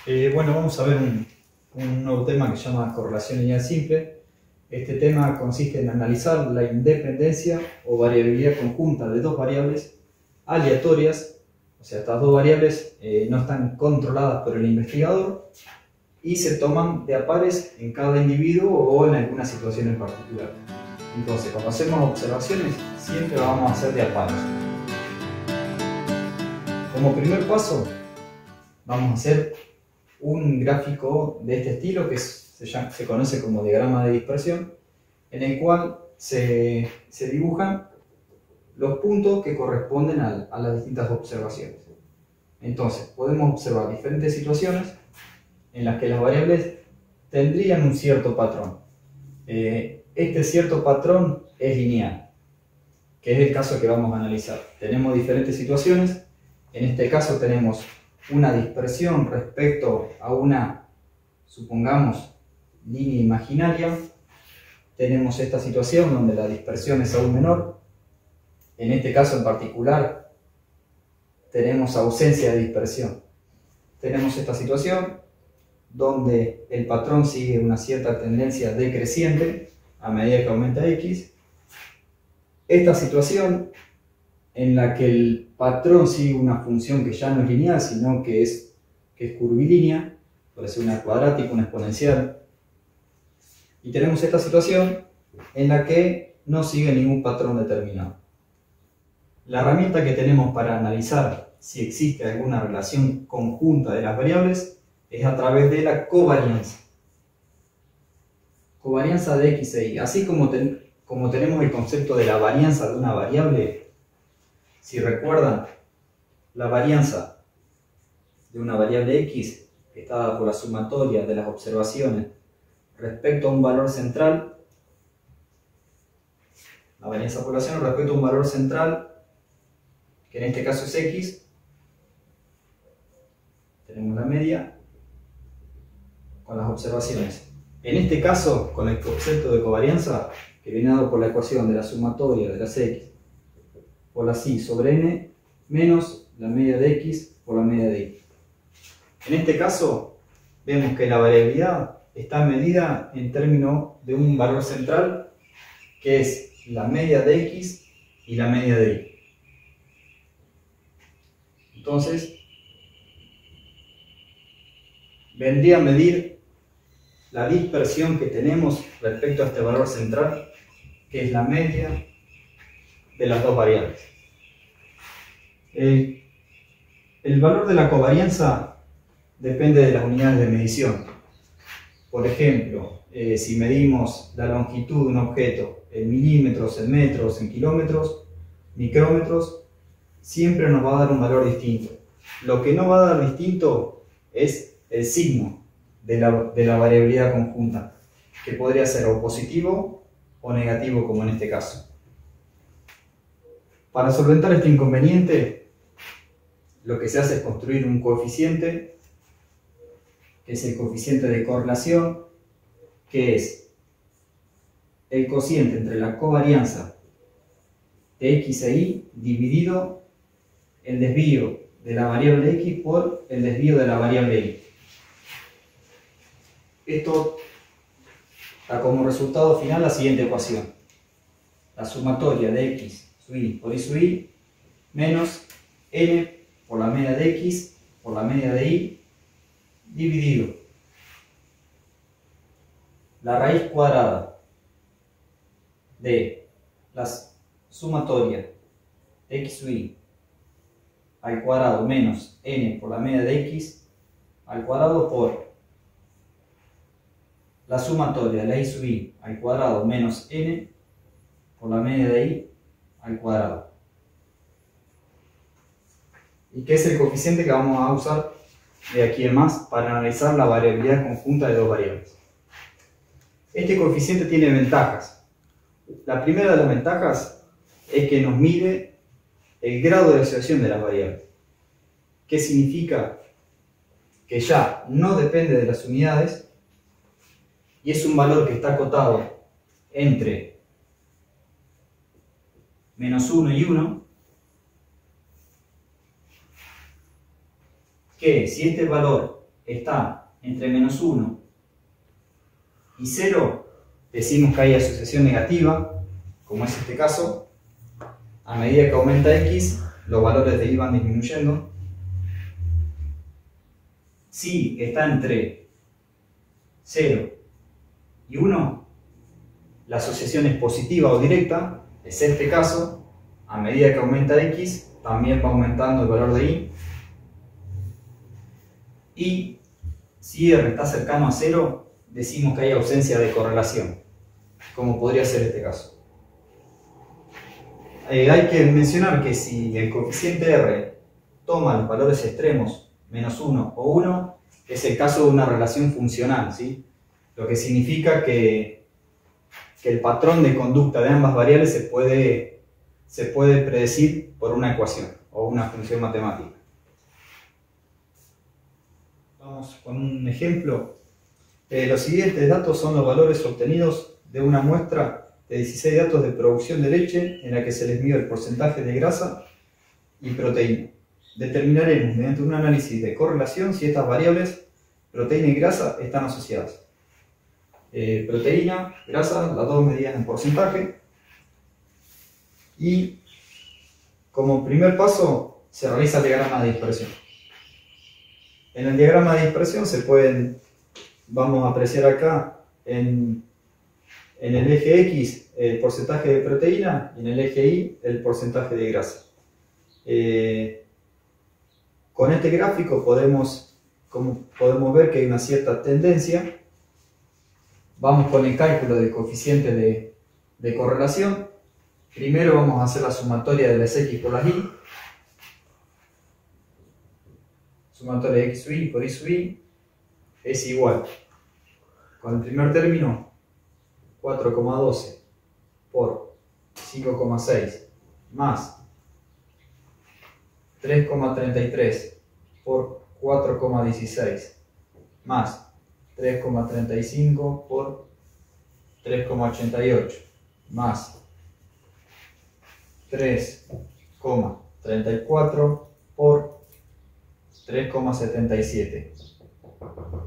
Bueno, vamos a ver un nuevo tema que se llama correlación lineal simple. Este tema consiste en analizar la independencia o variabilidad conjunta de dos variables aleatorias, o sea, estas dos variables no están controladas por el investigador y se toman de a pares en cada individuo o en alguna situación en particular. Entonces, cuando hacemos observaciones, siempre vamos a hacer de a pares. Como primer paso, vamos a hacer un gráfico de este estilo que se conoce como diagrama de dispersión, en el cual se dibujan los puntos que corresponden a las distintas observaciones. Entonces, podemos observar diferentes situaciones en las que las variables tendrían un cierto patrón. Este cierto patrón es lineal, que es el caso que vamos a analizar. Tenemos diferentes situaciones. En este caso tenemos una dispersión respecto a una, supongamos, línea imaginaria. Tenemos esta situación donde la dispersión es aún menor. En este caso en particular tenemos ausencia de dispersión. Tenemos esta situación donde el patrón sigue una cierta tendencia decreciente a medida que aumenta x. Esta situación en la que el patrón sigue una función que ya no es lineal, sino que es curvilínea, puede ser una cuadrática, una exponencial. Y tenemos esta situación en la que no sigue ningún patrón determinado. La herramienta que tenemos para analizar si existe alguna relación conjunta de las variables es a través de la covarianza. Covarianza de x e y. Así como tenemos el concepto de la varianza de una variable, si recuerdan, la varianza de una variable x está dada por la sumatoria de las observaciones respecto a un valor central. La varianza poblacional respecto a un valor central, que en este caso es x. Tenemos la media con las observaciones. En este caso, con el concepto de covarianza, que viene dado por la ecuación de la sumatoria de las x por la y sobre n menos la media de x por la media de y. En este caso, vemos que la variabilidad está medida en términos de un valor central, que es la media de x y la media de y. Entonces, vendría a medir la dispersión que tenemos respecto a este valor central, que es la media de las dos variables. El valor de la covarianza depende de las unidades de medición. Por ejemplo, si medimos la longitud de un objeto en milímetros, en metros, en kilómetros, micrómetros, siempre nos va a dar un valor distinto. Lo que no va a dar distinto es el signo de la variabilidad conjunta, que podría ser o positivo o negativo, como en este caso. Para solventar este inconveniente, lo que se hace es construir un coeficiente, que es el coeficiente de correlación, que es el cociente entre la covarianza de x e y dividido el desvío de la variable x por el desvío de la variable y. Esto da como resultado final la siguiente ecuación: la sumatoria de x sub y por y sub y menos n por la media de x por la media de y dividido la raíz cuadrada de la sumatoria de x sub y al cuadrado menos n por la media de x al cuadrado por la sumatoria de la y sub y al cuadrado menos n por la media de y al cuadrado. Y que es el coeficiente que vamos a usar de aquí en más para analizar la variabilidad conjunta de dos variables. Este coeficiente tiene ventajas. La primera de las ventajas es que nos mide el grado de asociación de las variables. ¿Qué significa? Que ya no depende de las unidades y es un valor que está acotado entre menos 1 y 1, que si este valor está entre menos 1 y 0, decimos que hay asociación negativa, como es este caso. A medida que aumenta x, los valores de y van disminuyendo. Si está entre 0 y 1, la asociación es positiva o directa, es este caso. A medida que aumenta x, también va aumentando el valor de y. Y si r está cercano a 0, decimos que hay ausencia de correlación, como podría ser este caso. Hay que mencionar que si el coeficiente r toma los valores extremos menos 1 o 1, es el caso de una relación funcional, ¿sí? Lo que significa que el patrón de conducta de ambas variables se puede predecir por una ecuación o una función matemática. Vamos con un ejemplo. Los siguientes datos son los valores obtenidos de una muestra de 16 datos de producción de leche en la que se les midió el porcentaje de grasa y proteína. Determinaremos mediante un análisis de correlación si estas variables, proteína y grasa, están asociadas. Proteína, grasa, las dos medidas en porcentaje. Y como primer paso se realiza el diagrama de dispersión. En el diagrama de dispersión vamos a apreciar acá en el eje X el porcentaje de proteína y en el eje Y el porcentaje de grasa. Con este gráfico podemos ver que hay una cierta tendencia. Vamos con el cálculo del coeficiente de correlación. Primero vamos a hacer la sumatoria de las X por las Y. Sumatoria de X sub Y por Y sub Y es igual, con el primer término, 4,12 por 5,6 más 3,33 por 4,16 más 3,35 por 3,88 más 3,34 por 3,77.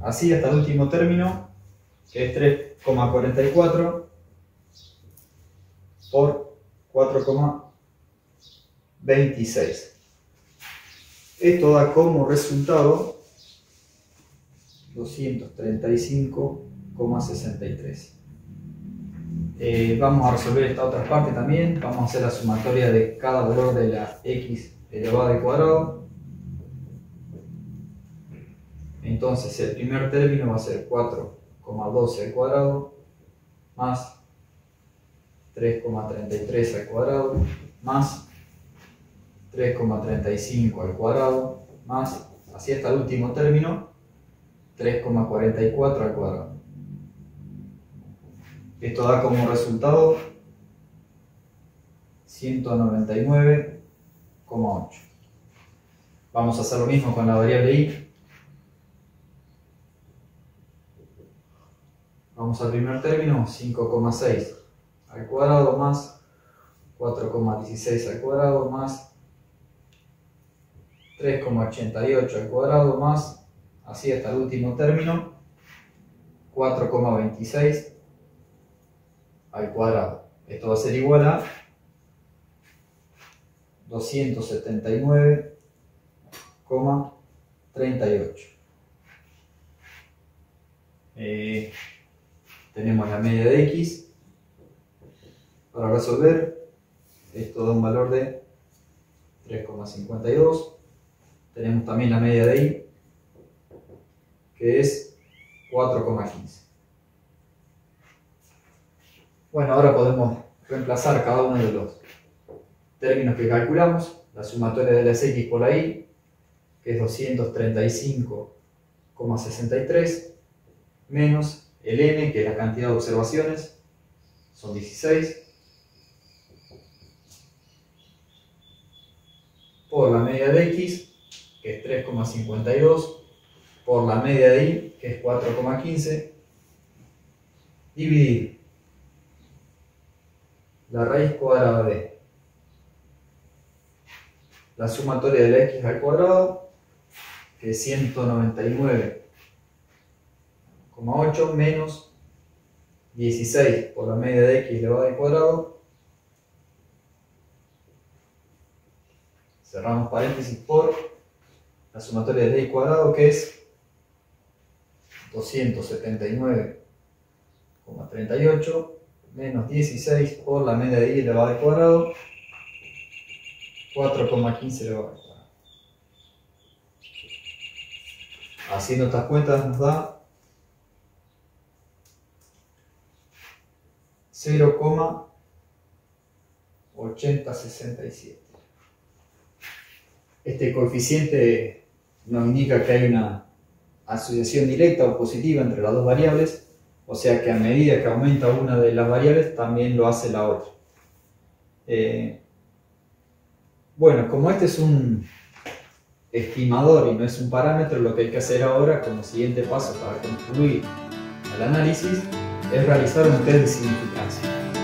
Así hasta el último término, que es 3,44 por 4,26. Esto da como resultado 235,63. Vamos a resolver esta otra parte también. Vamos a hacer la sumatoria de cada valor de la x elevado al cuadrado. Entonces el primer término va a ser 4,12 al cuadrado más 3,33 al cuadrado más 3,35 al cuadrado más, así hasta el último término, 3,44 al cuadrado. Esto da como resultado 199,8. Vamos a hacer lo mismo con la variable y. Vamos al primer término, 5,6 al cuadrado más 4,16 al cuadrado más 3,88 al cuadrado más, así hasta el último término, 4,26 al cuadrado. Esto va a ser igual a 279,38. Tenemos la media de x. Para resolver, esto da un valor de 3,52. Tenemos también la media de y, que es 4,15. Bueno, ahora podemos reemplazar cada uno de los términos que calculamos. La sumatoria de las x por la y, que es 235,63, menos el n, que es la cantidad de observaciones, son 16, por la media de x, que es 3,52, por la media de y, que es 4,15, dividir la raíz cuadrada de la sumatoria de la x al cuadrado, que es 199,8, 4,8 menos 16 por la media de x elevado al cuadrado, cerramos paréntesis, por la sumatoria de y cuadrado, que es 279,38 menos 16 por la media de y elevado al cuadrado, 4,15 elevado al cuadrado. Haciendo estas cuentas nos da 0,8067. Este coeficiente nos indica que hay una asociación directa o positiva entre las dos variables, o sea que a medida que aumenta una de las variables también lo hace la otra. Bueno, como este es un estimador y no es un parámetro, lo que hay que hacer ahora como siguiente paso para concluir el análisis es realizar un test de significancia.